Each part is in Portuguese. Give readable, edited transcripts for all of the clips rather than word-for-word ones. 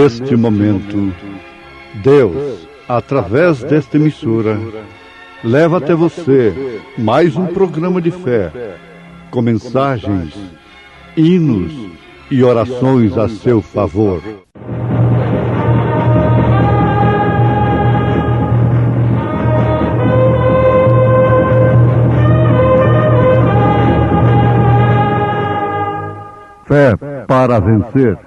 neste momento, Deus, através desta emissora, leva até você mais um programa de fé, com mensagens, hinos e orações a seu favor. Fé para vencer.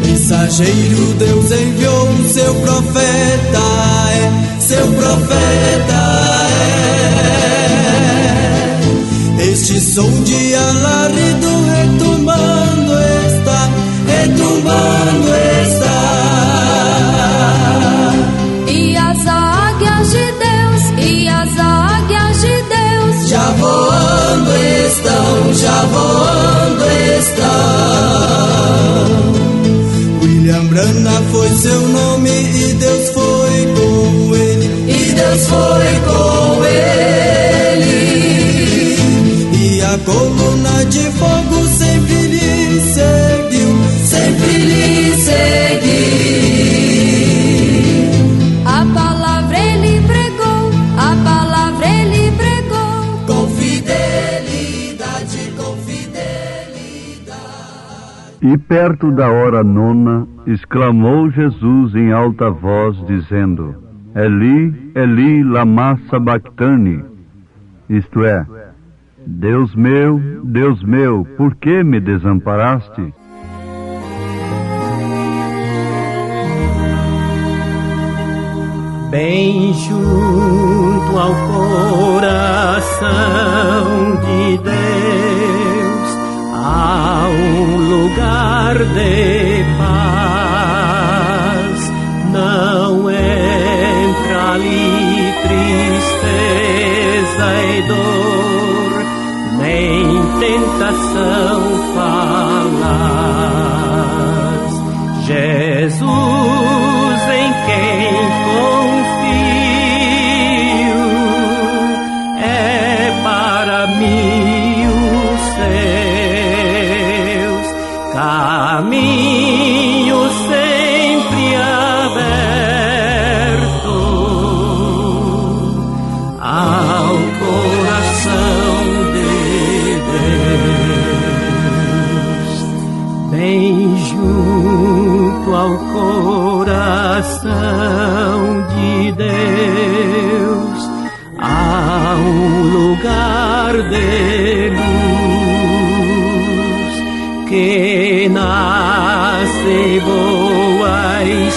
Mensageiro, Deus enviou o seu profeta, seu profeta é. Este som de alarido retumbando está, retumbando está. E as águias de Deus, e as águias de Deus, já voando estão, já voando estão. William Branham foi seu nome e Deus foi com ele, e Deus foi com ele. E a coluna de fogo sempre lhe seguiu, sempre lhe seguiu. a palavra ele pregou, a palavra ele pregou, Com fidelidade, com fidelidade. E perto da hora nona, exclamou Jesus em alta voz, dizendo: Eli, Eli, lama sabachthani. Isto é, Deus meu, por que me desamparaste? Bem junto ao coração de Deus há um lugar de paz. Não entra ali tristeza e dor, nem tentação falaz. Jesus, em quem confio, é para mim os seus caminhos sempre aberto ao coração de Deus. Bem junto ao coração de Deus há um lugar de luz que nasce boa e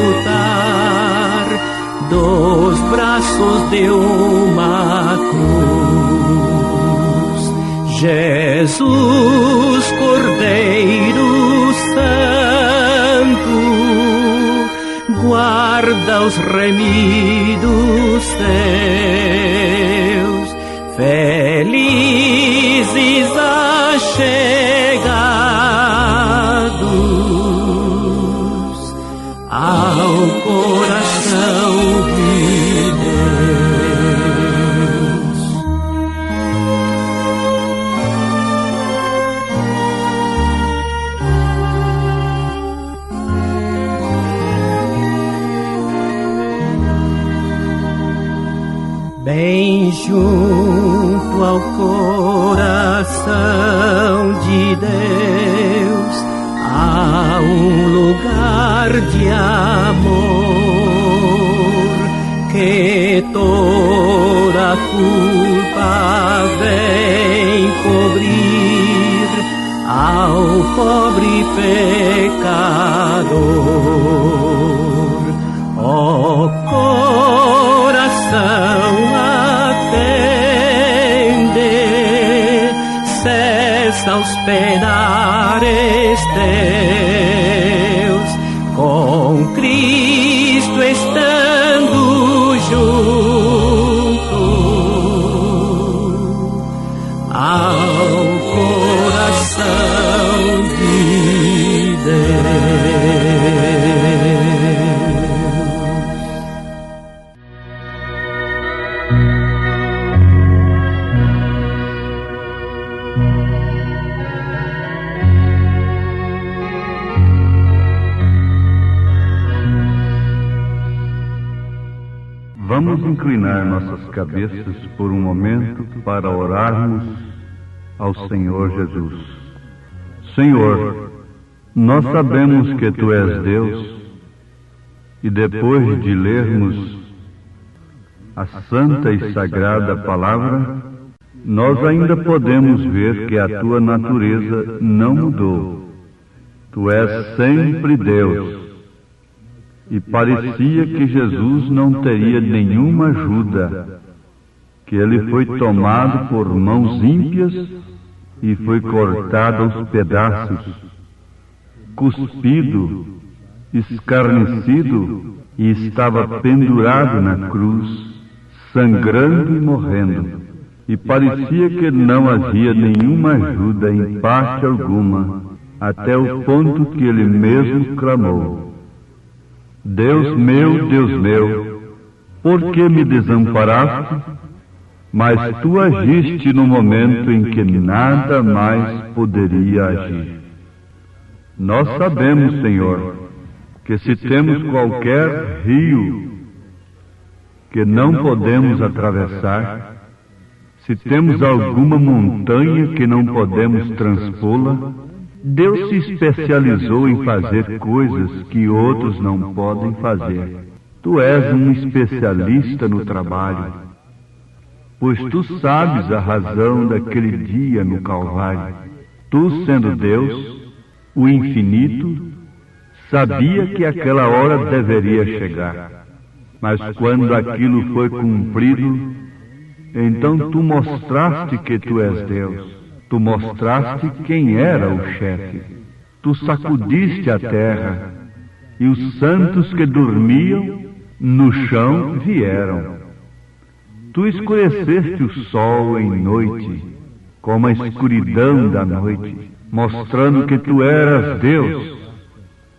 salutar dos braços de uma cruz. Jesus, Cordeiro Santo, guarda os remidos teus, felizes achegados ao coração de Deus. Bem junto ao coração de Deus há um lugar de amor que toda culpa vem cobrir ao pobre pecador. Ó coração, atende, cessa os penares teus, com Cristo estando junto ao coração de Deus. Vamos inclinar nossas cabeças por um momento para orarmos ao Senhor Jesus. Senhor, nós sabemos que Tu és Deus, e depois de lermos a santa e sagrada palavra, nós ainda podemos ver que a Tua natureza não mudou. Tu és sempre Deus. E parecia que Jesus não teria nenhuma ajuda, que Ele foi tomado por mãos ímpias e foi cortado aos pedaços, cuspido, escarnecido, e estava pendurado na cruz, sangrando e morrendo. E parecia que não havia nenhuma ajuda em parte alguma, até o ponto que Ele mesmo clamou: Deus meu, por que me desamparaste? Mas Tu agiste no momento em que nada mais poderia agir. Nós sabemos, Senhor, que se temos qualquer rio que não podemos atravessar, se temos alguma montanha que não podemos transpô-la, Deus se especializou em fazer coisas que outros não podem fazer. Tu és um especialista no trabalho, pois Tu sabes a razão daquele dia no Calvário. Tu, sendo Deus, o infinito, sabia que aquela hora deveria chegar. Mas quando aquilo foi cumprido, então Tu mostraste que Tu és Deus. Tu mostraste quem era o chefe. Tu sacudiste a terra, e os santos que dormiam no chão vieram. Tu escureceste o sol em noite, como a escuridão da noite, mostrando que Tu eras Deus.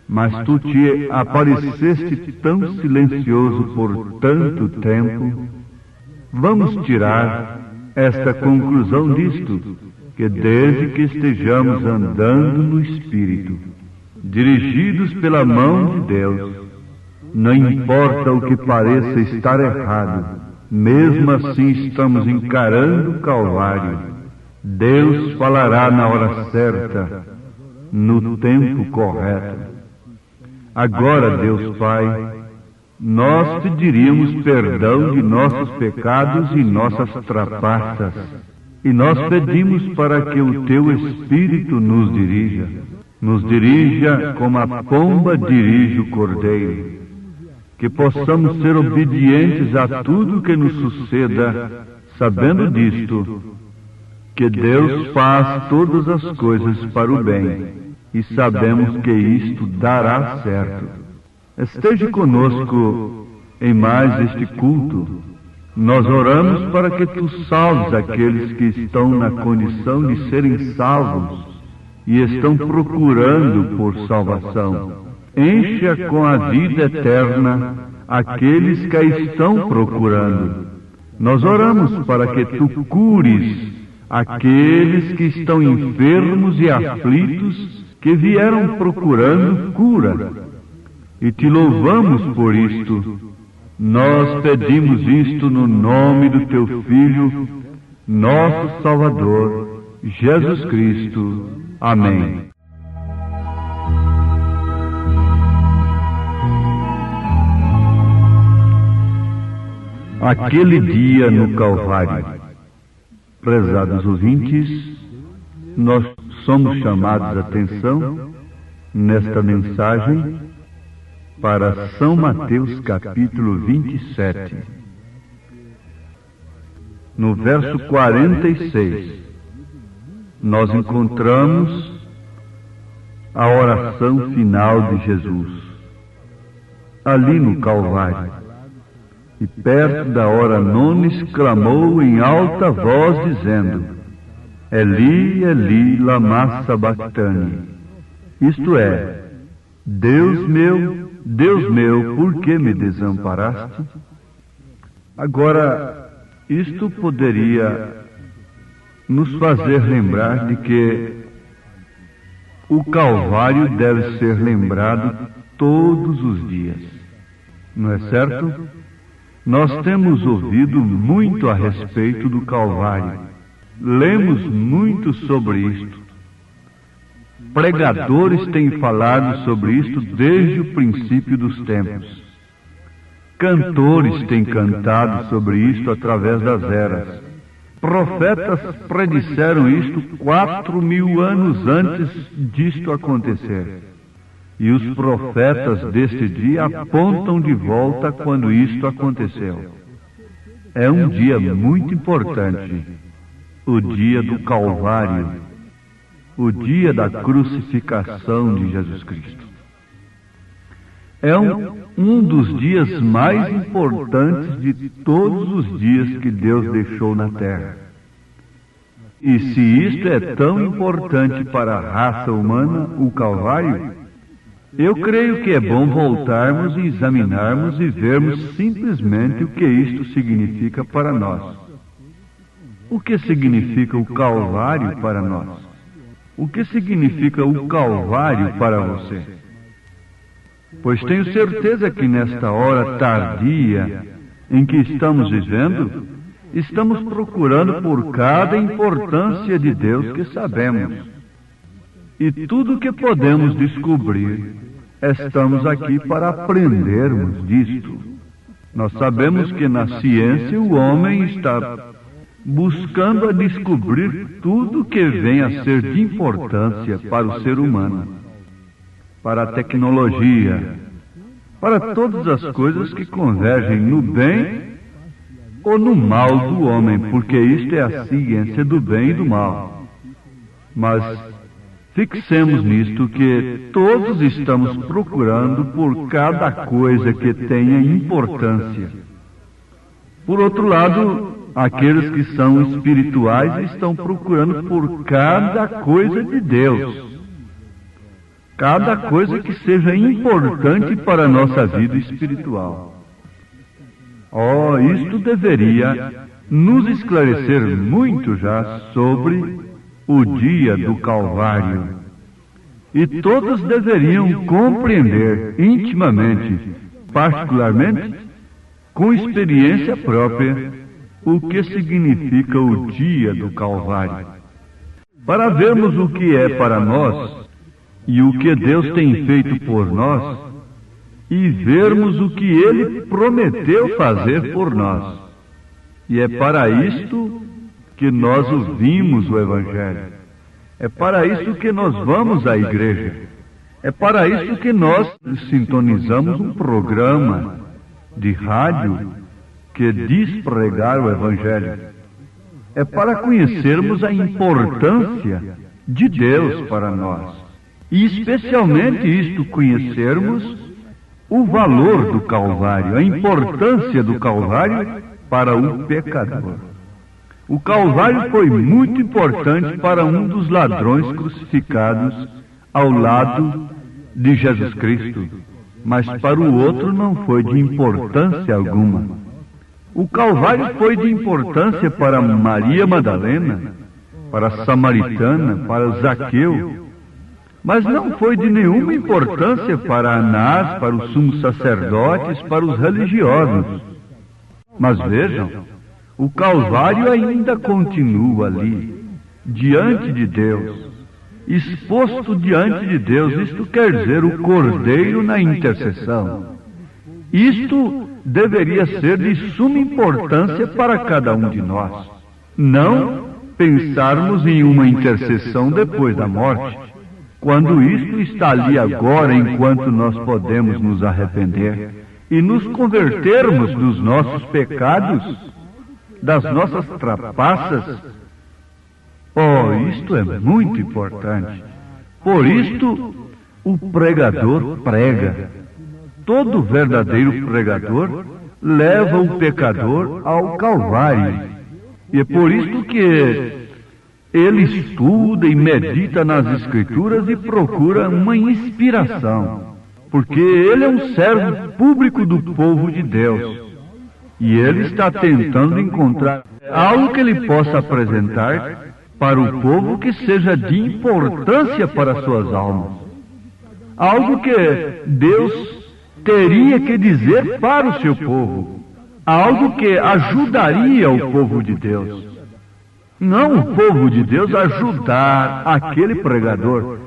Mas Tu te apareceste tão silencioso por tanto tempo. Vamos tirar esta conclusão disto, que desde que estejamos andando no Espírito, dirigidos pela mão de Deus, não importa o que pareça estar errado, mesmo assim estamos encarando o Calvário. Deus falará na hora certa, no tempo correto. Agora, Deus Pai, nós pediríamos perdão de nossos pecados e nossas trapaças, e nós pedimos para que o Teu Espírito nos dirija como a pomba dirige o cordeiro, que possamos ser obedientes a tudo que nos suceda, sabendo disto, que Deus faz todas as coisas para o bem, e sabemos que isto dará certo. Esteja conosco em mais este culto. Nós oramos para que Tu salves aqueles que estão na condição de serem salvos e estão procurando por salvação. Encha com a vida eterna aqueles que a estão procurando. Nós oramos para que Tu cures aqueles que estão enfermos e aflitos, que vieram procurando cura. E Te louvamos por isto. Nós pedimos isto no nome do Teu Filho, nosso Salvador, Jesus Cristo. Amém. Aquele dia no Calvário. Prezados ouvintes, nós somos chamados a atenção nesta mensagem para São Mateus capítulo 27. No verso 46, nós encontramos a oração final de Jesus, ali no Calvário. E perto da hora nona exclamou em alta voz, dizendo: Eli, Eli, lama sabachthani. Isto é, Deus meu, por que me desamparaste? Agora, Isto poderia nos fazer lembrar de que o Calvário deve ser lembrado todos os dias. Não é certo? Nós temos ouvido muito a respeito do Calvário. Lemos muito sobre isto. Pregadores têm falado sobre isto desde o princípio dos tempos. Cantores têm cantado sobre isto através das eras. Profetas predisseram isto 4.000 anos antes disto acontecer. E os profetas deste dia apontam de volta quando isto aconteceu. É um dia muito importante, o dia do Calvário, o dia da crucificação de Jesus Cristo. É um dos dias mais importantes de todos os dias que Deus deixou na terra. E se isto é tão importante para a raça humana, o Calvário, eu creio que é bom voltarmos e examinarmos e vermos simplesmente o que isto significa para nós. O que significa o Calvário para nós? O que significa o Calvário para você? Pois tenho certeza que nesta hora tardia em que estamos vivendo, estamos procurando por cada importância de Deus que sabemos. E tudo o que podemos descobrir, estamos aqui para aprendermos disto. Nós sabemos que na ciência o homem está buscando a descobrir tudo que vem a ser de importância para o ser humano, para a tecnologia, para todas as coisas que convergem no bem ou no mal do homem, porque isto é a ciência do bem e do mal. Mas fixemos nisto que todos estamos procurando por cada coisa que tenha importância. Por outro lado, aqueles que são espirituais estão procurando por cada coisa de Deus. Cada coisa que seja importante para a nossa vida espiritual. Isto deveria nos esclarecer muito já sobre o dia do Calvário. E todos deveriam compreender intimamente, particularmente, com experiência própria, o que significa o dia do Calvário. Para vermos o que é para nós e o que Deus tem feito por nós, e vermos o que Ele prometeu fazer por nós. E é para isto que nós ouvimos o Evangelho. É para isso que nós vamos à igreja. É para isso que nós sintonizamos um programa de rádio que diz pregar o Evangelho. É para conhecermos a importância de Deus para nós. E especialmente isto, conhecermos o valor do Calvário, a importância do Calvário para o pecador. O Calvário foi muito importante para um dos ladrões crucificados ao lado de Jesus Cristo, mas para o outro não foi de importância alguma. O Calvário foi de importância para Maria Madalena, para a Samaritana, para Zaqueu, mas não foi de nenhuma importância para Anás, para os sumos sacerdotes, para os religiosos. Mas vejam, o Calvário ainda continua ali, diante de Deus, exposto diante de Deus. Isto quer dizer o Cordeiro na intercessão. Isto deveria ser de suma importância para cada um de nós. Não pensarmos em uma intercessão depois da morte, quando isto está ali agora, enquanto nós podemos nos arrepender e nos convertermos dos nossos pecados, das nossas trapaças. Isto é muito importante. Por isto, o pregador prega. Todo verdadeiro pregador leva o pecador ao Calvário. E é por isto que ele estuda e medita nas Escrituras e procura uma inspiração, porque ele é um servo público do povo de Deus. E ele está tentando encontrar algo que ele possa apresentar para o povo que seja de importância para suas almas. Algo que Deus teria que dizer para o seu povo. Algo que ajudaria o povo de Deus. Não o povo de Deus ajudar aquele pregador.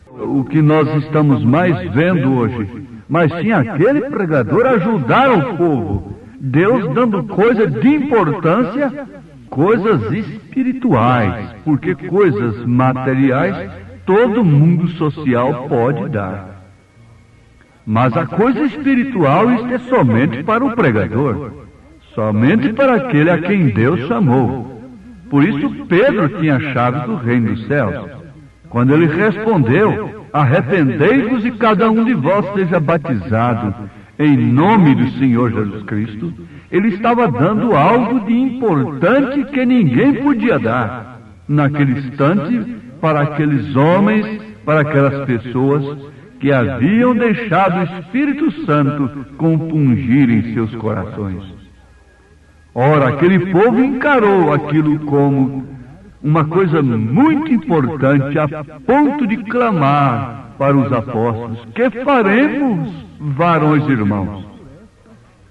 O que nós estamos mais vendo hoje. Mas sim aquele pregador ajudar o povo. Deus dando coisa de importância, coisas espirituais. Porque coisas materiais todo mundo social pode dar. Mas a coisa espiritual, isto é somente para o pregador. Somente para aquele a quem Deus chamou. Por isso Pedro tinha a chave do reino dos céus. Quando ele respondeu, arrependei-vos e cada um de vós seja batizado em nome do Senhor Jesus Cristo, ele estava dando algo de importante que ninguém podia dar naquele instante para aqueles homens, para aquelas pessoas que haviam deixado o Espírito Santo compungir em seus corações. Ora, aquele povo encarou aquilo como uma coisa muito importante, a ponto de clamar para os apóstolos: que faremos, varões irmãos?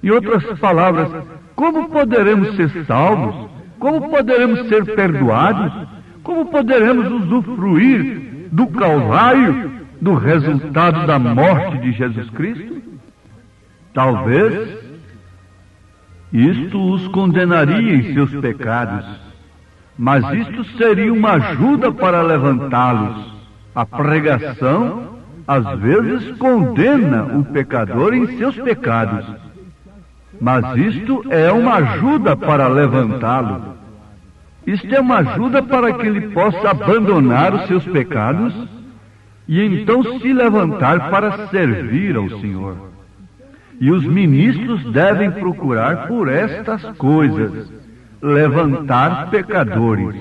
Em outras palavras, como poderemos ser salvos? Como poderemos ser perdoados? Como poderemos usufruir do Calvário, do resultado da morte de Jesus Cristo? Talvez isto os condenaria em seus pecados, mas isto seria uma ajuda para levantá-los. A pregação, às vezes, condena o pecador em seus pecados, mas isto é uma ajuda para levantá-lo. Isto é uma ajuda para que ele possa abandonar os seus pecados e então se levantar para servir ao Senhor. E os ministros devem procurar por estas coisas: levantar pecadores,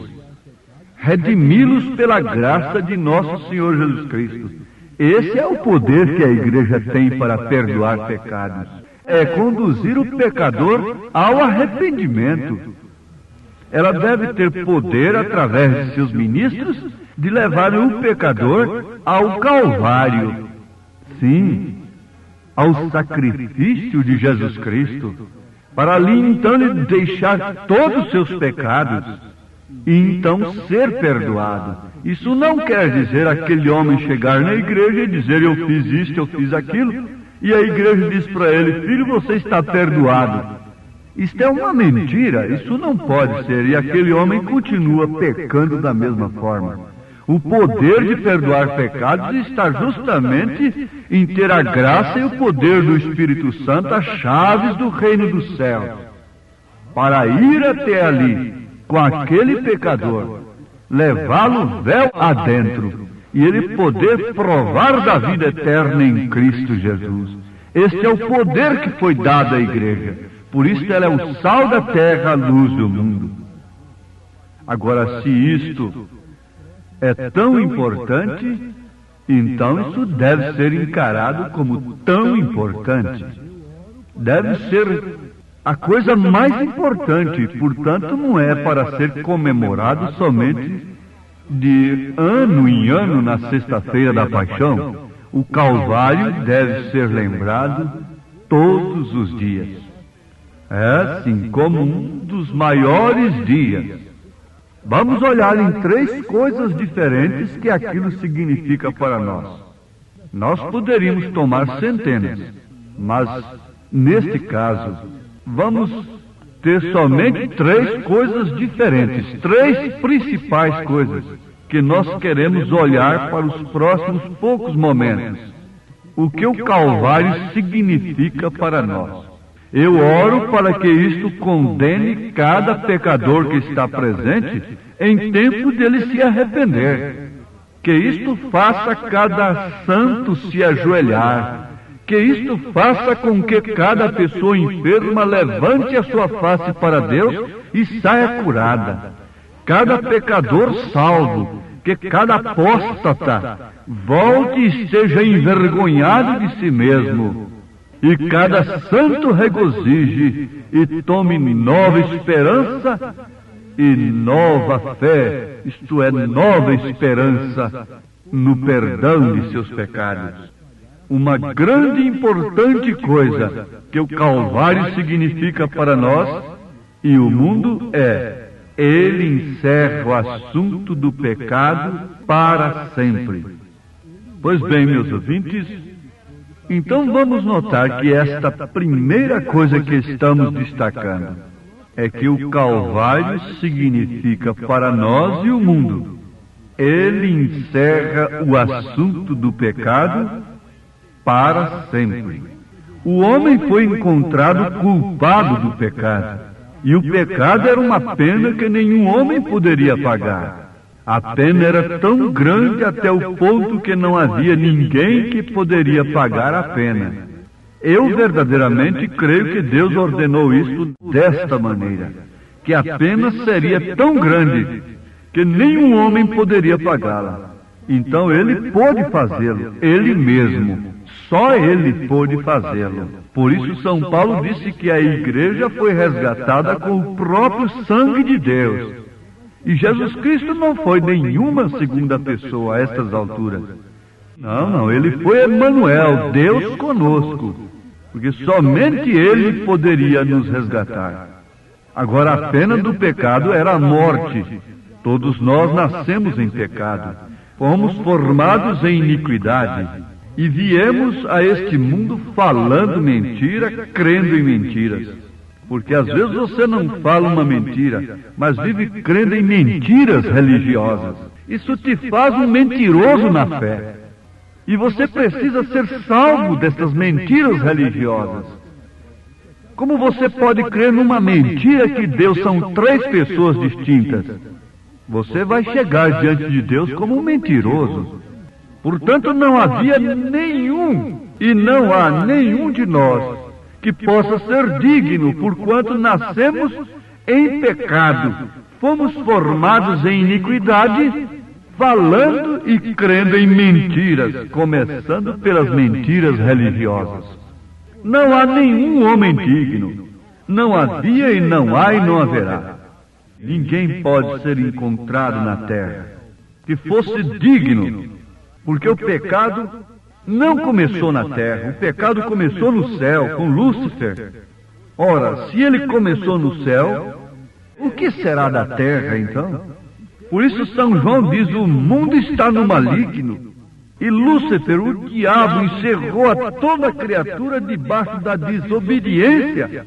redimi-los pela graça de nosso Senhor Jesus Cristo. Esse é o poder que a igreja tem para perdoar pecados. É conduzir o pecador ao arrependimento. Ela deve ter poder, através de seus ministros, de levar o pecador ao Calvário. Sim, ao sacrifício de Jesus Cristo, para ali então lhe deixar todos os seus pecados e então ser perdoado. Isso não quer dizer aquele homem chegar na igreja e dizer: eu fiz isto, eu fiz aquilo, e a igreja diz para ele: filho, você está perdoado. Isto é uma mentira, isso não pode ser, e aquele homem continua pecando da mesma forma. O poder de perdoar pecados está justamente em ter a graça e o poder do Espírito Santo, as chaves do reino dos céus, para ir até ali com aquele pecador, levá-lo véu adentro, e ele poder provar da vida eterna em Cristo Jesus. Este é o poder que foi dado à igreja. Por isso ela é o sal da terra, a luz do mundo. Agora, se isto é tão importante, então isso deve ser encarado como tão importante. Deve ser a coisa mais importante, portanto não é para ser comemorado somente de ano em ano na sexta-feira da paixão. O Calvário deve ser lembrado todos os dias. É assim como um dos maiores dias. Vamos olhar em 3 coisas diferentes que aquilo significa para nós. Nós poderíamos tomar centenas, mas neste caso vamos ter somente 3 coisas diferentes, 3 principais coisas que nós queremos olhar para os próximos poucos momentos. O que o Calvário significa para nós. Eu oro para que isto condene cada pecador que está presente em tempo dele se arrepender. Que isto faça cada santo se ajoelhar. Que isto faça com que cada pessoa enferma levante a sua face para Deus e saia curada. Cada pecador salvo, que cada apóstata volte e esteja envergonhado de si mesmo. e cada santo regozije e tome nova esperança e nova fé, isto é, nova esperança no perdão de seus pecados. Uma grande e importante coisa que o Calvário significa para nós e o mundo é: ele encerra o assunto do pecado para sempre. Pois bem, meus ouvintes, então vamos notar que esta primeira coisa que estamos destacando é que o Calvário significa para nós e o mundo: ele encerra o assunto do pecado para sempre. O homem foi encontrado culpado do pecado, e o pecado era uma pena que nenhum homem poderia pagar. A pena era tão grande até o ponto que não havia ninguém que poderia pagar a pena. Eu verdadeiramente creio que Deus ordenou isso desta maneira, que a pena seria tão grande que nenhum homem poderia pagá-la. Então ele pôde fazê-lo, ele mesmo, só ele pôde fazê-lo. Por isso São Paulo disse que a igreja foi resgatada com o próprio sangue de Deus. E Jesus Cristo não foi nenhuma segunda pessoa a estas alturas. Não, ele foi Emanuel, Deus conosco, porque somente ele poderia nos resgatar. Agora, a pena do pecado era a morte. Todos nós nascemos em pecado, fomos formados em iniquidade e viemos a este mundo falando mentira, crendo em mentiras. Porque às vezes você não fala uma mentira, mas vive crendo em mentiras religiosas. Isso te faz um mentiroso na fé. E você precisa ser salvo destas mentiras religiosas. Como você pode crer numa mentira que Deus são três pessoas distintas? Você vai chegar diante de Deus como um mentiroso. Portanto, não havia nenhum, e não há nenhum de nós que possa ser digno, porquanto nascemos em pecado, fomos formados em iniquidade, falando e crendo em mentiras, começando pelas mentiras religiosas. Não há nenhum homem digno, não havia e não há e não haverá. Ninguém pode ser encontrado na terra que fosse digno, porque o pecado não começou na terra, o pecado começou no céu, com Lúcifer. Ora, se ele começou no céu, o que será da terra então? Por isso São João diz: o mundo está no maligno, e Lúcifer, o diabo, encerrou a toda criatura debaixo da desobediência.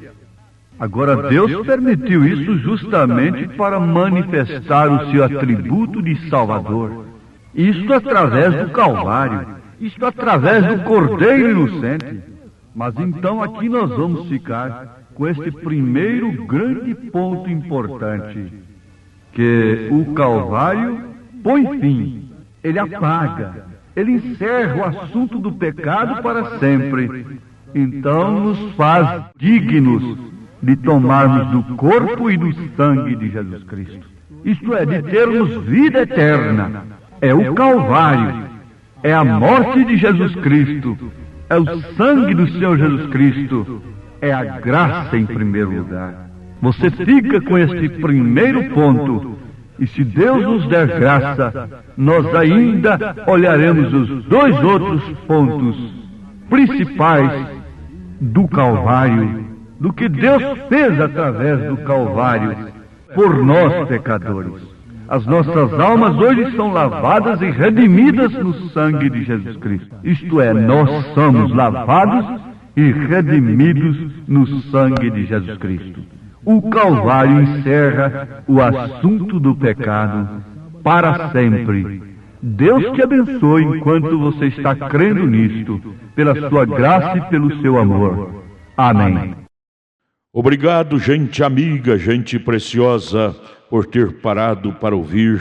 Agora Deus permitiu isso justamente para manifestar o seu atributo de Salvador. Isto através do Calvário. Isto através do Cordeiro Inocente. Mas então aqui nós vamos ficar com este primeiro grande ponto importante, que o Calvário põe fim, ele apaga, ele encerra o assunto do pecado para sempre. Então nos faz dignos de tomarmos do corpo e do sangue de Jesus Cristo. Isto é, de termos vida eterna. É o Calvário. É a morte de Jesus Cristo, é o sangue do Senhor Jesus Cristo, é a graça em primeiro lugar. Você fica com este primeiro ponto, e se Deus nos der graça, nós ainda olharemos os dois outros pontos principais do Calvário, do que Deus fez através do Calvário por nós pecadores. As nossas almas hoje são lavadas e redimidas no sangue de Jesus Cristo. Isto é, nós somos lavados e redimidos no sangue de Jesus Cristo. O Calvário encerra o assunto do pecado para sempre. Deus te abençoe enquanto você está crendo nisto, pela sua graça e pelo seu amor. Amém. Obrigado, gente amiga, gente preciosa, por ter parado para ouvir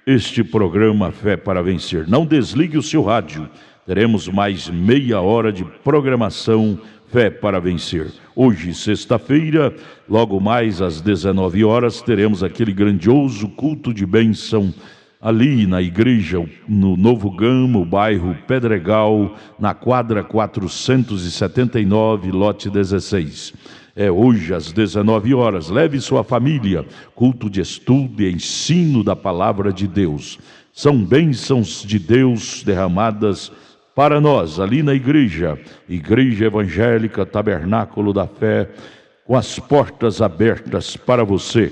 este programa Fé para Vencer. Não desligue o seu rádio, teremos mais meia hora de programação Fé para Vencer. Hoje, sexta-feira, logo mais às 19 horas, teremos aquele grandioso culto de bênção ali na igreja, no Novo Gama, bairro Pedregal, na quadra 479, lote 16. É hoje às 19 horas. Leve sua família, culto de estudo e ensino da palavra de Deus. São bênçãos de Deus derramadas para nós, ali na igreja, Igreja Evangélica Tabernáculo da Fé, com as portas abertas para você.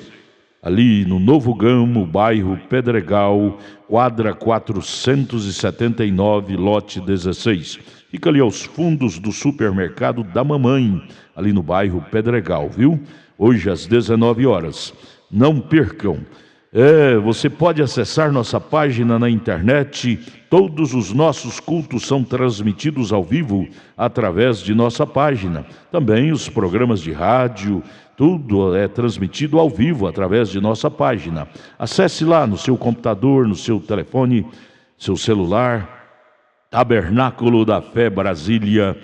Ali no Novo Gamo, bairro Pedregal, quadra 479, lote 16. Fica ali aos fundos do supermercado da Mamãe, ali no bairro Pedregal, viu? Hoje às 19 horas. Não percam. Você pode acessar nossa página na internet. Todos os nossos cultos são transmitidos ao vivo através de nossa página. Também os programas de rádio, tudo é transmitido ao vivo através de nossa página. Acesse lá no seu computador, no seu telefone, seu celular, Tabernáculo da Fé Brasília,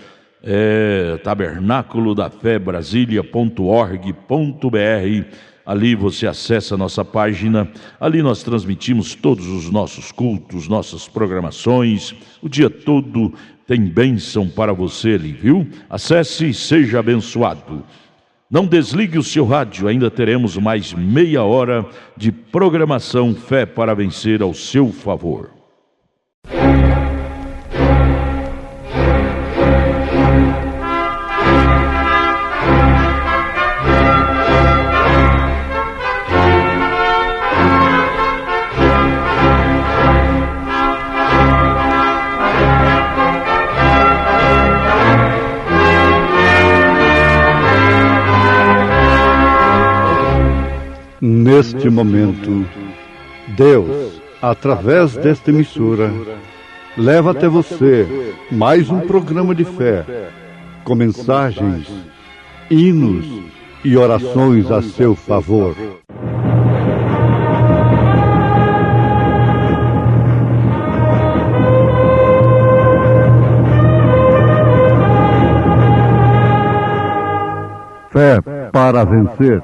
tabernáculodafebrasilia.org.br. Ali você acessa a nossa página, ali nós transmitimos todos os nossos cultos, nossas programações, o dia todo tem bênção para você ali, viu? Acesse e seja abençoado. Não desligue o seu rádio, ainda teremos mais meia hora de programação Fé para Vencer ao seu favor. Neste momento, Deus, através desta emissora, leva até você mais um programa de fé, com mensagens, hinos e orações a seu favor. Fé para vencer.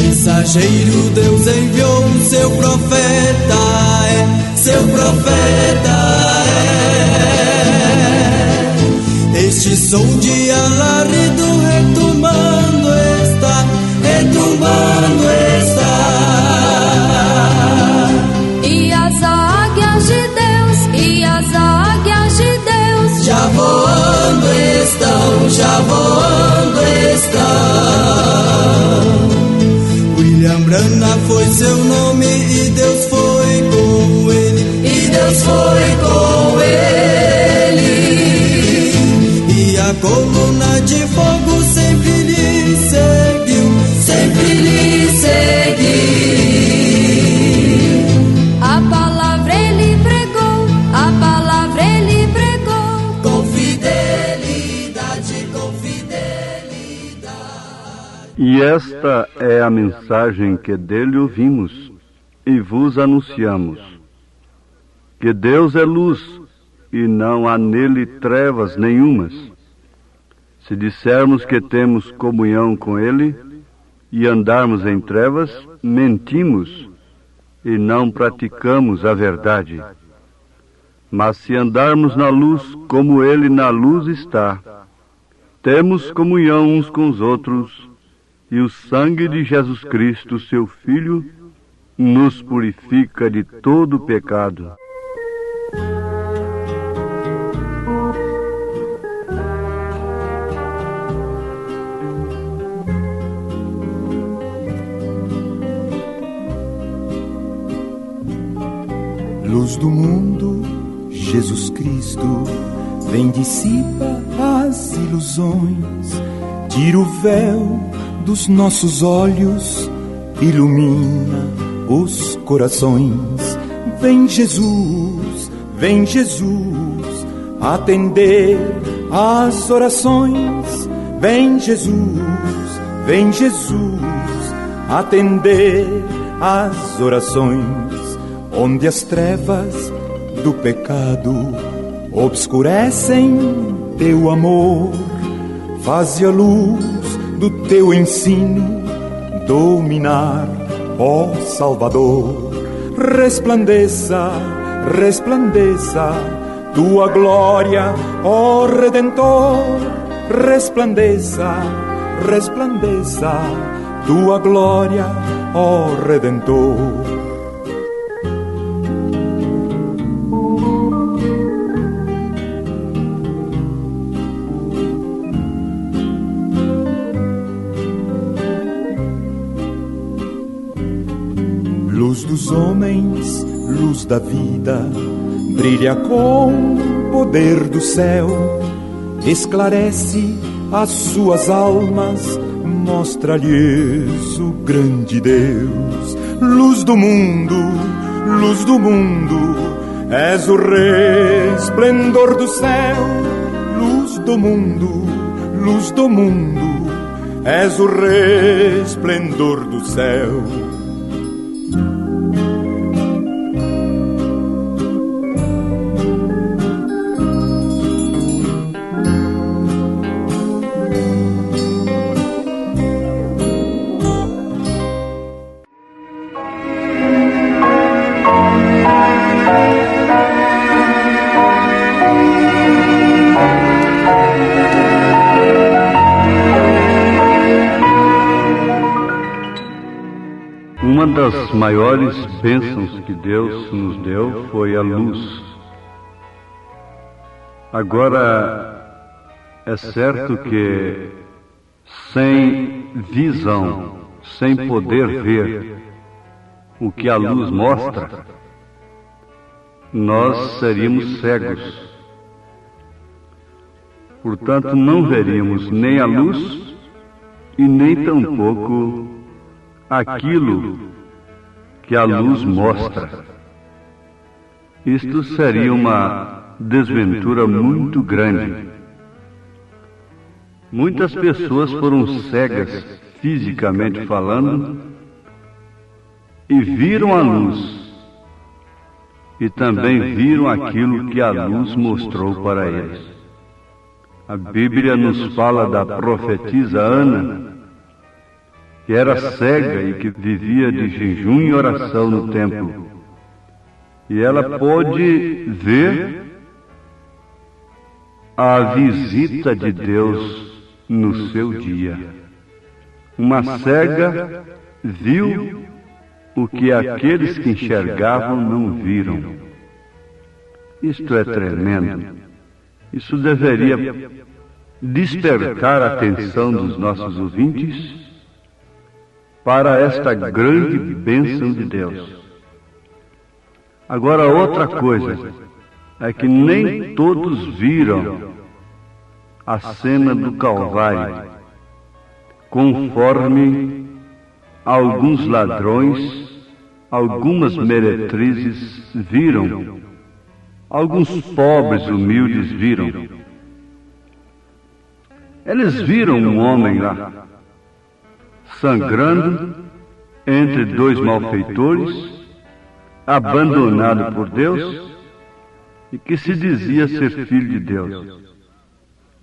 Mensageiro Deus enviou o seu profeta, seu profeta Este som de alarido retumbando está, E as águias de Deus, e as águias de Deus já voando estão. William Branham foi seu nome e Deus foi com ele, E a coluna de fogo sempre lhe seguiu, A palavra ele pregou, com fidelidade. E esta é a mensagem que dele ouvimos e vos anunciamos: que Deus é luz e não há nele trevas nenhumas. Se dissermos que temos comunhão com ele e andarmos em trevas, mentimos e não praticamos a verdade. Mas se andarmos na luz como ele na luz está, temos comunhão uns com os outros, e o sangue de Jesus Cristo, seu Filho, nos purifica de todo pecado. Luz do mundo, Jesus Cristo, vem dissipa as ilusões, tira o véu dos nossos olhos, ilumina os corações. Vem Jesus, atender as orações. Vem Jesus, atender as orações. Onde as trevas do pecado obscurecem teu amor. Faze a luz do teu ensino dominar, ó Salvador. Resplandeça, resplandeça tua glória, ó Redentor. Resplandeça, resplandeça tua glória, ó Redentor. Luz dos homens, luz da vida, brilha com poder do céu, esclarece as suas almas, mostra-lhes o grande Deus. Luz do mundo, és o resplendor do céu. Luz do mundo, és o resplendor do céu. Uma das maiores bênçãos que Deus nos deu foi a luz. Agora, é certo que sem visão, sem poder ver o que a luz mostra, nós seríamos cegos. Portanto, não veríamos nem a luz e nem tampouco aquilo que a luz mostra. Isto seria uma desventura muito grande. Muitas pessoas foram cegas, fisicamente falando, e viram a luz, e também viram aquilo que a luz mostrou para eles. A Bíblia nos fala da profetisa Ana, que era cega e que vivia de jejum e oração no templo. E ela pôde ver a visita de Deus no seu dia. Uma cega viu o que aqueles que enxergavam não viram. Isto é tremendo. Isso deveria despertar a atenção dos nossos ouvintes para esta grande bênção de Deus. Agora, outra coisa é que nem todos viram a cena do Calvário, conforme alguns ladrões, algumas meretrizes viram, alguns pobres humildes viram. Eles viram um homem lá, sangrando entre dois malfeitores, abandonado por Deus e que se dizia ser filho de Deus.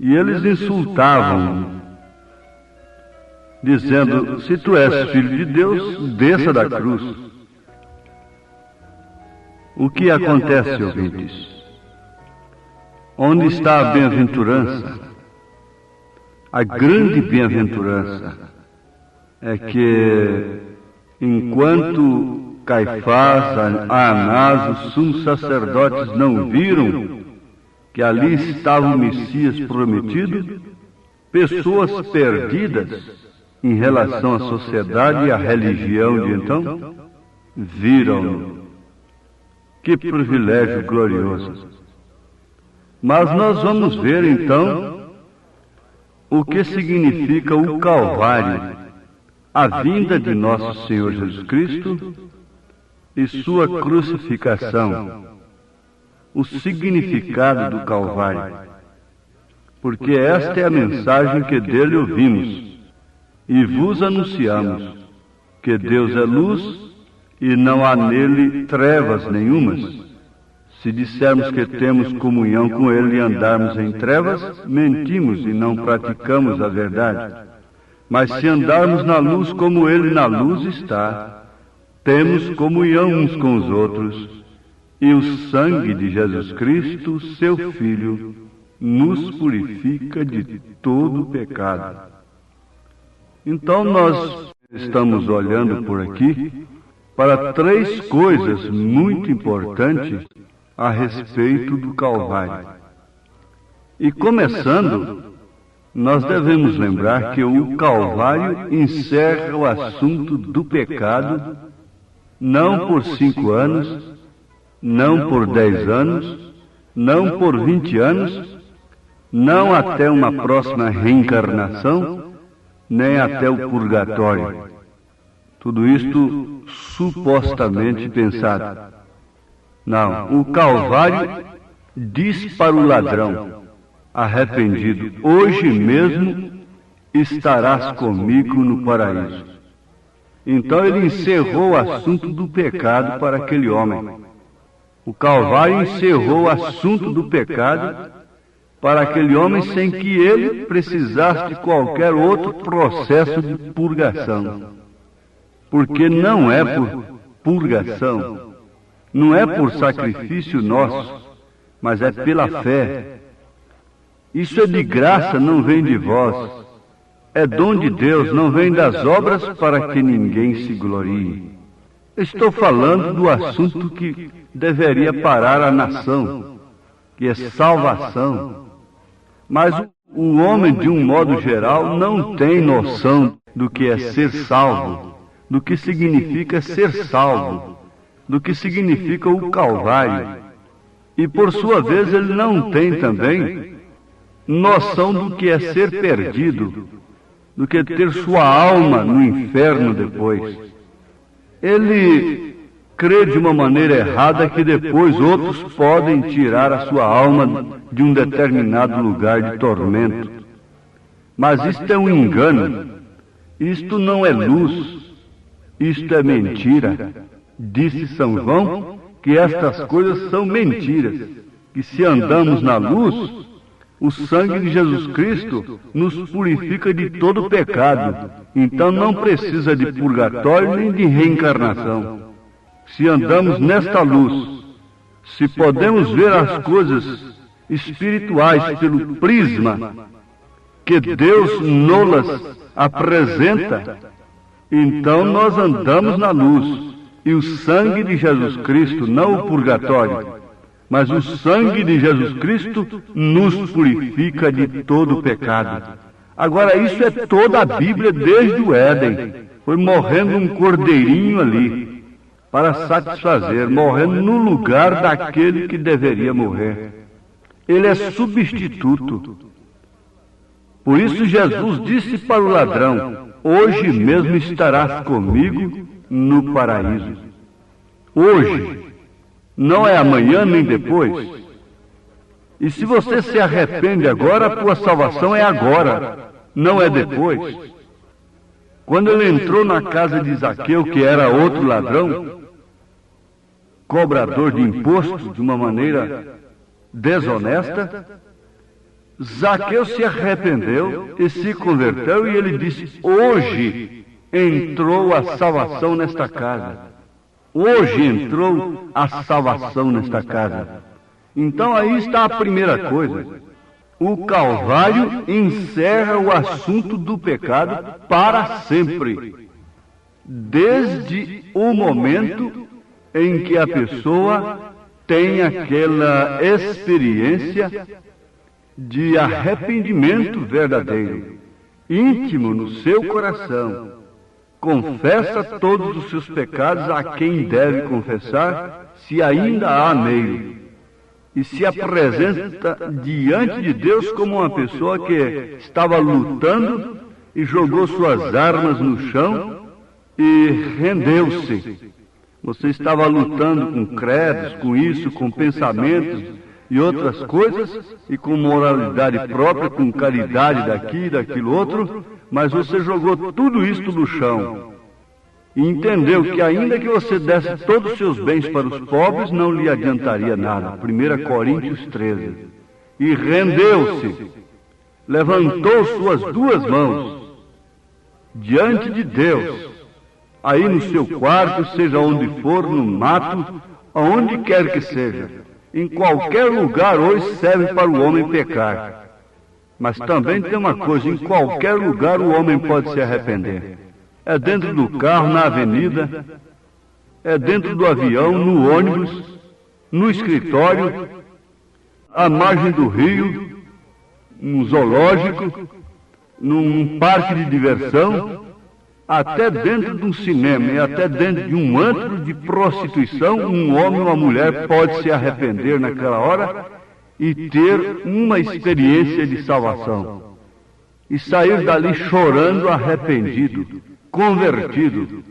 E eles insultavam, dizendo: se tu és filho de Deus, desça da cruz. O que acontece, ouvintes? Onde está a bem-aventurança? A grande bem-aventurança é que, enquanto Caifás, Anás, os sumos sacerdotes não viram que ali estava o Messias prometido, pessoas perdidas em relação à sociedade e à religião de então, viram. Que privilégio glorioso! Mas nós vamos ver então o que significa o Calvário, a vinda de nosso Senhor Jesus Cristo e sua crucificação, o significado do Calvário, porque esta é a mensagem que dele ouvimos e vos anunciamos, que Deus é luz e não há nele trevas nenhumas. Se dissermos que temos comunhão com Ele e andarmos em trevas, mentimos e não praticamos a verdade. Mas se andarmos na luz como Ele na luz está, temos comunhão uns com os outros, e o sangue de Jesus Cristo, seu Filho, nos purifica de todo pecado. Então nós estamos olhando por aqui para 3 coisas muito importantes a respeito do Calvário. E começando, nós devemos lembrar que o Calvário encerra o assunto do pecado, não por 5 anos, não por 10 anos, não por 20 anos, não até uma próxima reencarnação, nem até o purgatório. Tudo isto supostamente pensado. Não, o Calvário diz para o ladrão arrependido: hoje mesmo estarás comigo no paraíso. Então ele encerrou o assunto do pecado para aquele homem. O Calvário encerrou o assunto do pecado para aquele homem sem que ele precisasse de qualquer outro processo de purgação. Porque não é por purgação, não é por sacrifício nosso, mas é pela fé. Isso é de graça, não vem de vós. É dom de Deus, não vem das obras para que ninguém se glorie. Estou falando do assunto que deveria parar a nação, que é salvação. Mas o homem, de um modo geral, não tem noção do que é ser salvo, do que significa ser salvo, do que significa o Calvário. E, por sua vez, ele não tem também noção do que é ser perdido, do que é ter sua alma no inferno depois. Ele crê de uma maneira errada que depois outros podem tirar a sua alma de um determinado lugar de tormento. Mas isto é um engano, isto não é luz, isto é mentira. Disse São João que estas coisas são mentiras, que se andamos na luz, o sangue de Jesus Cristo nos purifica de todo pecado. Então não precisa de purgatório nem de reencarnação. Se andamos nesta luz, se podemos ver as coisas espirituais pelo prisma que Deus nos apresenta, então nós andamos na luz. E o sangue de Jesus Cristo, não o purgatório, mas o sangue de Jesus Cristo nos purifica de todo o pecado. Agora, isso é toda a Bíblia desde o Éden. Foi morrendo um cordeirinho ali para satisfazer, morrendo no lugar daquele que deveria morrer. Ele é substituto. Por isso Jesus disse para o ladrão: hoje mesmo estarás comigo no paraíso. Hoje, não é amanhã nem depois. E se você se arrepende agora, a tua salvação é agora, não é depois. Quando ele entrou na casa de Zaqueu, que era outro ladrão, cobrador de impostos de uma maneira desonesta, Zaqueu se arrependeu e se converteu, e ele disse: hoje entrou a salvação nesta casa. Hoje entrou a salvação nesta casa. Então aí está a primeira coisa. O Calvário encerra o assunto do pecado para sempre. Desde o momento em que a pessoa tem aquela experiência de arrependimento verdadeiro, íntimo no seu coração, confessa todos os seus pecados a quem deve confessar, se ainda há meio, e se apresenta diante de Deus como uma pessoa que estava lutando e jogou suas armas no chão e rendeu-se. Você estava lutando com credos, com isso, com pensamentos e outras coisas, e com moralidade própria, com caridade daqui e daquilo outro, mas você jogou tudo isto no chão. e entendeu que ainda que você desse todos os seus bens para os pobres, não lhe adiantaria nada. 1 Coríntios 13. E rendeu-se, levantou suas duas mãos diante de Deus, aí no seu quarto, seja onde for, no mato, aonde quer que seja. Em qualquer lugar hoje serve para o homem pecar. Mas também tem uma coisa, em qualquer lugar o homem pode se arrepender. É dentro do carro, na avenida, é dentro do avião, no ônibus, no escritório, à margem do rio, num zoológico, num parque de diversão, até dentro de um cinema e até dentro de um antro de prostituição, um homem ou uma mulher pode se arrepender naquela hora e ter uma experiência de salvação. E sair dali chorando, arrependido, convertido.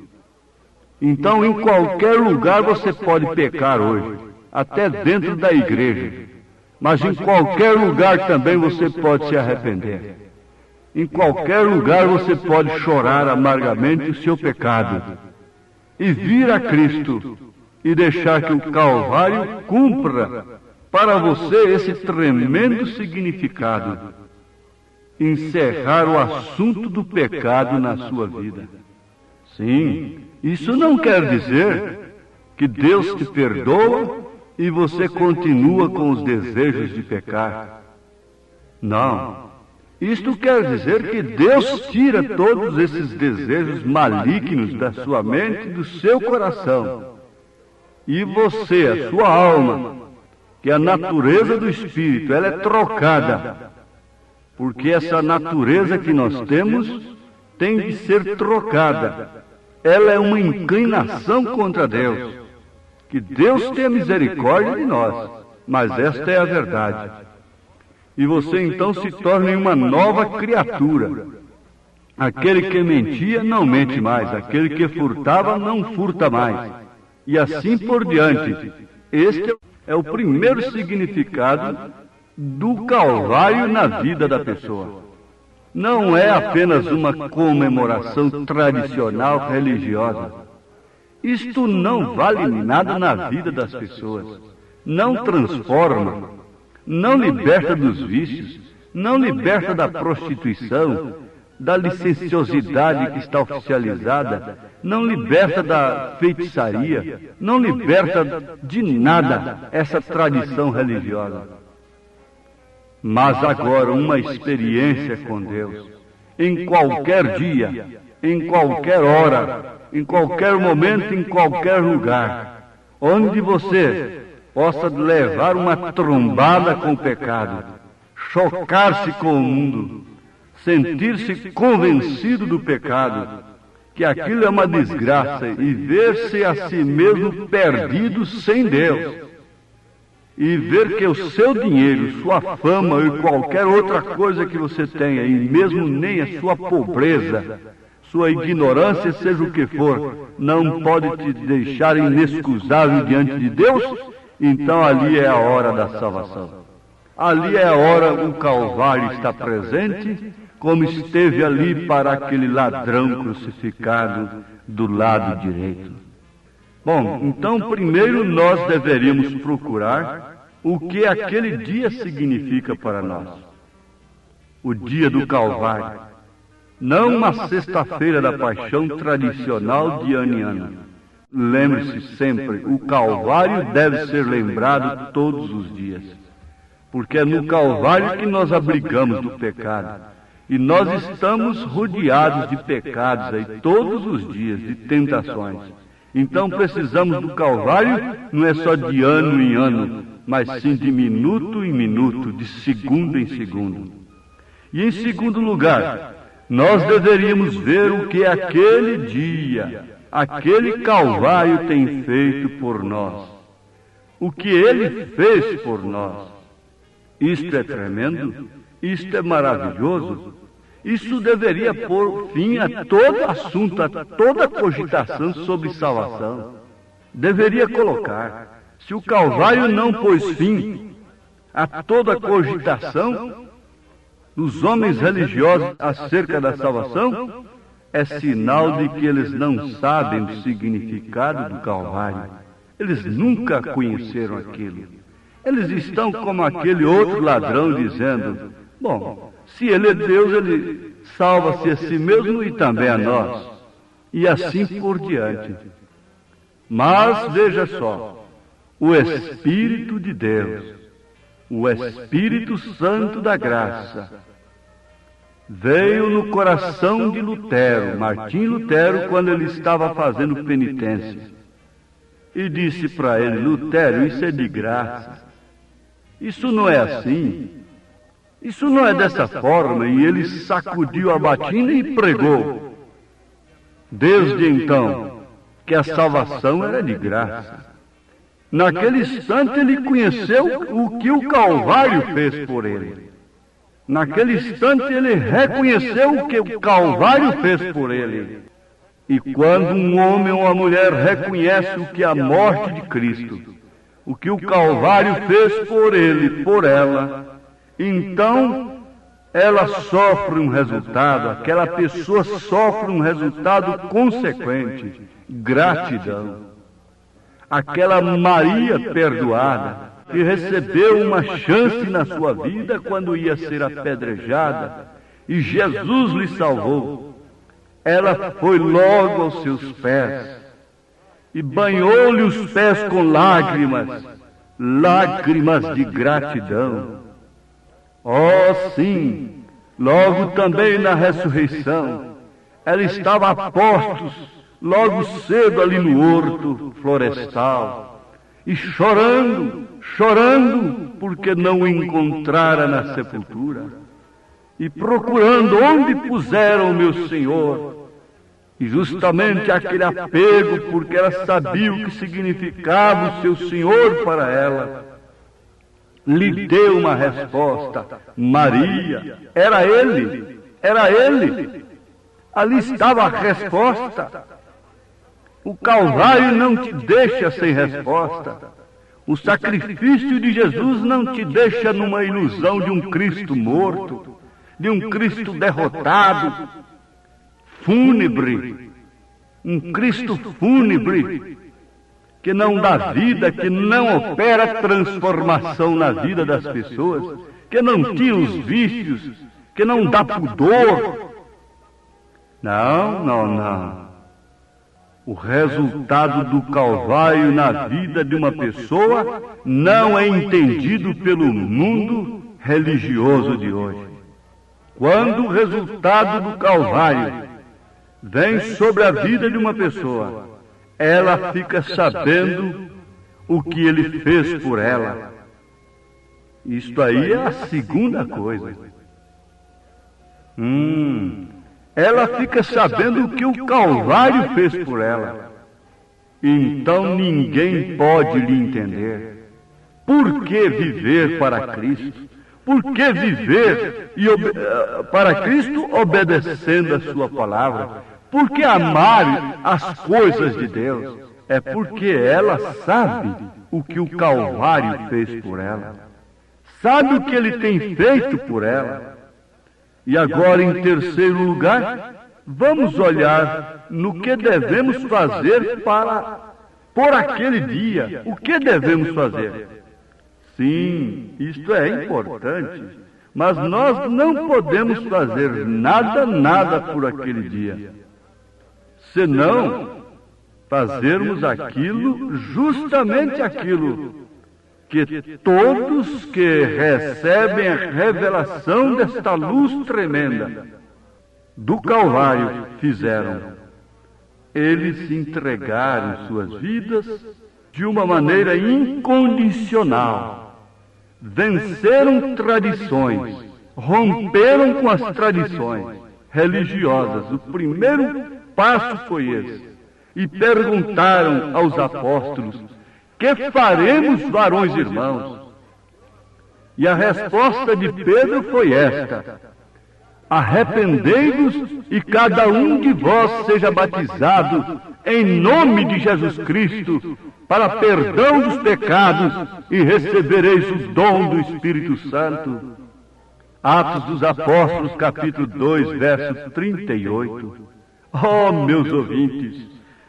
Então, em qualquer lugar você pode pecar hoje, até dentro da igreja. Mas em qualquer lugar também você pode se arrepender. Em qualquer lugar você pode chorar amargamente o seu pecado e vir a Cristo e deixar que o Calvário cumpra para você esse tremendo significado: encerrar o assunto do pecado na sua vida. Sim, isso não quer dizer que Deus te perdoa e você continua com os desejos de pecar. Não. Isto quer dizer que Deus tira todos esses desejos malignos da sua mente e do seu coração. E você, a sua alma, que é a natureza do Espírito, ela é trocada. Porque essa natureza que nós temos tem de ser trocada. Ela é uma inclinação contra Deus. Que Deus tenha misericórdia de nós, mas esta é a verdade. E você então se torna uma nova criatura. Aquele que mentia não mente mais, aquele que furtava não furta mais. E assim por diante. Este é o primeiro significado do Calvário na vida da pessoa. Não é apenas uma comemoração tradicional religiosa. Isto não vale nada na vida das pessoas. Não transforma, não liberta dos vícios, não liberta da prostituição, da licenciosidade que está oficializada, não liberta da feitiçaria, não liberta de nada essa tradição religiosa. Mas agora uma experiência com Deus, em qualquer dia, em qualquer hora, em qualquer momento, em qualquer lugar, onde você possa levar uma trombada com o pecado, chocar-se com o mundo, sentir-se convencido do pecado, que aquilo é uma desgraça, e ver-se a si mesmo perdido sem Deus, e ver que o seu dinheiro, sua fama e qualquer outra coisa que você tenha, e mesmo nem a sua pobreza, sua ignorância, seja o que for, não pode te deixar inexcusável diante de Deus, então ali é a hora da salvação. Ali é a hora o Calvário está presente, como esteve ali para aquele ladrão crucificado do lado direito. Bom, então primeiro nós deveríamos procurar o que aquele dia significa para nós. O dia do Calvário. Não uma sexta-feira da paixão tradicional dianiana. Lembre-se sempre, o Calvário deve ser lembrado todos os dias. Porque é no Calvário que nós abrigamos do pecado. E nós estamos rodeados de pecados aí todos os dias, de tentações. Então precisamos do Calvário, não é só de ano em ano, mas sim de minuto em minuto, de segundo em segundo. E em segundo lugar, nós deveríamos ver o que aquele dia, aquele Calvário tem feito por nós. O que ele fez por nós. Isto é tremendo, isto é maravilhoso. Isso deveria pôr fim a todo assunto, a toda cogitação sobre salvação. Deveria colocar. Se o Calvário não pôs fim a toda cogitação dos homens religiosos acerca da salvação, é sinal de que eles não sabem o significado do Calvário. Eles nunca conheceram aquilo. Eles estão como aquele outro ladrão dizendo: bom, se ele é Deus, ele salva-se a si mesmo e também a nós. E assim por diante. Mas veja só, o Espírito de Deus, o Espírito Santo da Graça, veio no coração de Lutero, Martim Lutero, quando ele estava fazendo penitência. E disse para ele: Lutero, isso é de graça. Isso não é assim. Isso não é dessa forma. E ele sacudiu a batina e pregou. Desde então, que a salvação era de graça. Naquele instante ele conheceu o que o Calvário fez por ele. Naquele instante ele reconheceu o que o Calvário fez por ele. E quando um homem ou uma mulher reconhece o que a morte de Cristo, o que o Calvário fez por ele, por ela, então ela sofre um resultado, aquela pessoa sofre um resultado consequente: gratidão. Aquela Maria perdoada, que recebeu uma chance na sua vida quando ia ser apedrejada, e Jesus lhe salvou. Ela foi logo aos seus pés e banhou-lhe os pés com lágrimas, lágrimas de gratidão. Oh, sim, logo também na ressurreição, ela estava a postos, logo cedo ali no horto florestal, e chorando, porque não o encontrara na sepultura, e procurando onde puseram o meu Senhor. E justamente aquele apego, porque ela sabia o que significava o seu Senhor para ela, lhe deu uma resposta: Maria. Era ele. Ali estava a resposta. O Calvário não te deixa sem resposta. O sacrifício de Jesus não te deixa numa ilusão de um Cristo morto, de um Cristo derrotado, fúnebre, um Cristo fúnebre, que não dá vida, que não opera transformação na vida das pessoas, que não tira os vícios, que não dá pudor. Não. O resultado do Calvário na vida de uma pessoa não é entendido pelo mundo religioso de hoje. Quando o resultado do Calvário vem sobre a vida de uma pessoa, ela fica sabendo o que ele fez por ela. Isto aí é a segunda coisa. Ela fica sabendo o que o Calvário fez por ela. Então ninguém pode lhe entender. Por que viver para Cristo? Por que viver para Cristo obedecendo a sua palavra? Por que amar as coisas de Deus? É porque ela sabe o que o Calvário fez por ela. Sabe o que ele tem feito por ela. E agora, em terceiro lugar, vamos olhar no que devemos fazer por aquele dia. O que devemos fazer? Sim, isto é importante, mas nós não podemos fazer nada por aquele dia, senão fazermos justamente aquilo que todos que recebem a revelação desta luz tremenda do Calvário fizeram. Eles entregaram suas vidas de uma maneira incondicional. Venceram tradições, romperam com as tradições religiosas. O primeiro passo foi esse. E perguntaram aos apóstolos: que faremos, varões irmãos? E a resposta de Pedro foi esta: arrependei-vos e cada um de vós seja batizado em nome de Jesus Cristo para perdão dos pecados e recebereis o dom do Espírito Santo. Atos dos Apóstolos, capítulo 2, verso 38. Oh, meus ouvintes,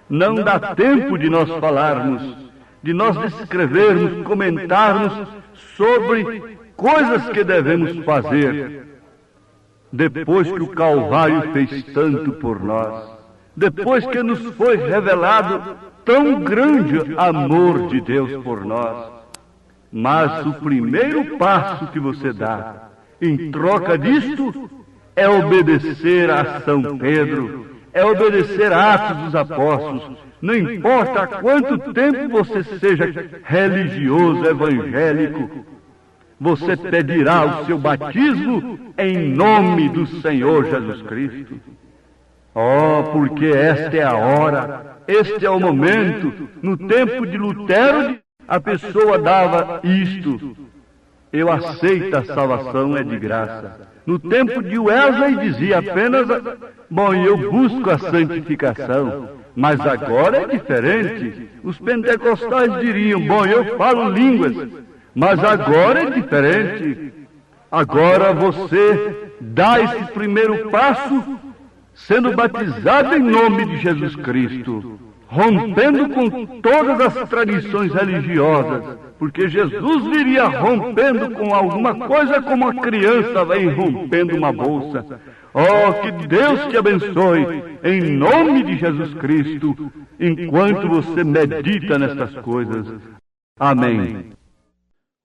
não dá tempo de nós falarmos, de nós descrevermos, comentarmos sobre coisas que devemos fazer depois que o Calvário fez tanto por nós, depois que nos foi revelado tão grande amor de Deus por nós. Mas o primeiro passo que você dá em troca disto é obedecer a São Pedro, é obedecer a Atos dos Apóstolos. Não importa há quanto tempo você seja religioso, evangélico, você pedirá o seu batismo em nome do Senhor Jesus Cristo. Oh, porque esta é a hora, este é o momento. No tempo de Lutero, a pessoa dava isto: eu aceito a salvação, é de graça. No tempo de Wesley dizia apenas: bom, eu busco a santificação. Mas agora é diferente. Os pentecostais diriam: bom, eu falo línguas. Mas agora é diferente. Agora você dá esse primeiro passo sendo batizado em nome de Jesus Cristo, rompendo com todas as tradições religiosas, porque Jesus viria rompendo com alguma coisa como a criança vem rompendo uma bolsa. Oh, que Deus te abençoe, em nome de Jesus Cristo, enquanto você medita nestas coisas. Amém.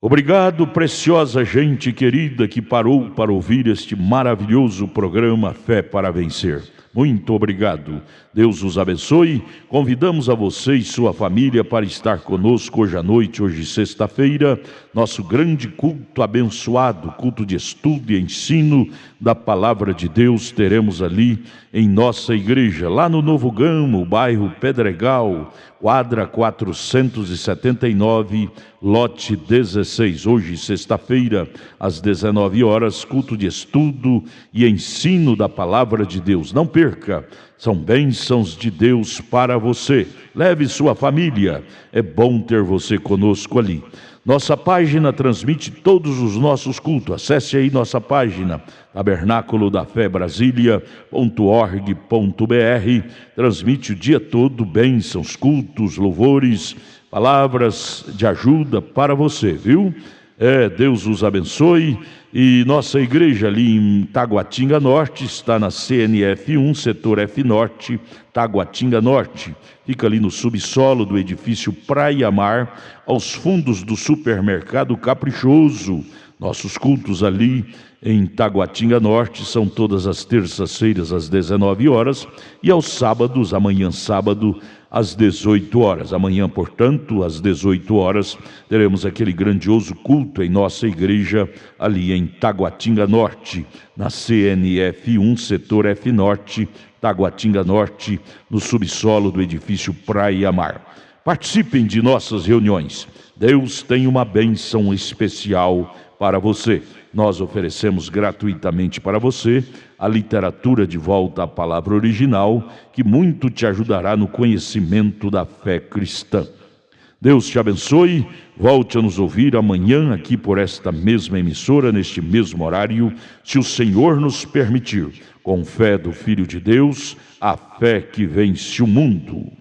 Obrigado, preciosa gente querida que parou para ouvir este maravilhoso programa Fé para Vencer. Muito obrigado. Deus os abençoe. Convidamos a você e sua família para estar conosco hoje à noite, hoje sexta-feira, nosso grande culto abençoado, culto de estudo e ensino da Palavra de Deus. Teremos ali em nossa igreja, lá no Novo Gama, bairro Pedregal, quadra 479, lote 16. Hoje, sexta-feira, às 19 horas, culto de estudo e ensino da Palavra de Deus. Não perca, são bênçãos de Deus para você. Leve sua família, é bom ter você conosco ali. Nossa página transmite todos os nossos cultos. Acesse aí nossa página, tabernáculo da fé Brasília.org.br. Transmite o dia todo bênçãos, cultos, louvores, palavras de ajuda para você, viu? Deus os abençoe. E nossa igreja ali em Taguatinga Norte está na CNF 1, setor F Norte, Taguatinga Norte. Fica ali no subsolo do edifício Praia Mar, aos fundos do supermercado Caprichoso. Nossos cultos ali em Taguatinga Norte são todas as terças-feiras às 19 horas e aos sábados, amanhã sábado, às 18 horas. Amanhã, portanto, às 18 horas, teremos aquele grandioso culto em nossa igreja ali em Taguatinga Norte, na CNF 1, setor F Norte, Taguatinga Norte, no subsolo do edifício Praia Mar. Participem de nossas reuniões. Deus tem uma bênção especial para você. Nós oferecemos gratuitamente para você a literatura De Volta à Palavra Original, que muito te ajudará no conhecimento da fé cristã. Deus te abençoe. Volte a nos ouvir amanhã aqui por esta mesma emissora, neste mesmo horário, se o Senhor nos permitir. Com fé do Filho de Deus, a fé que vence o mundo.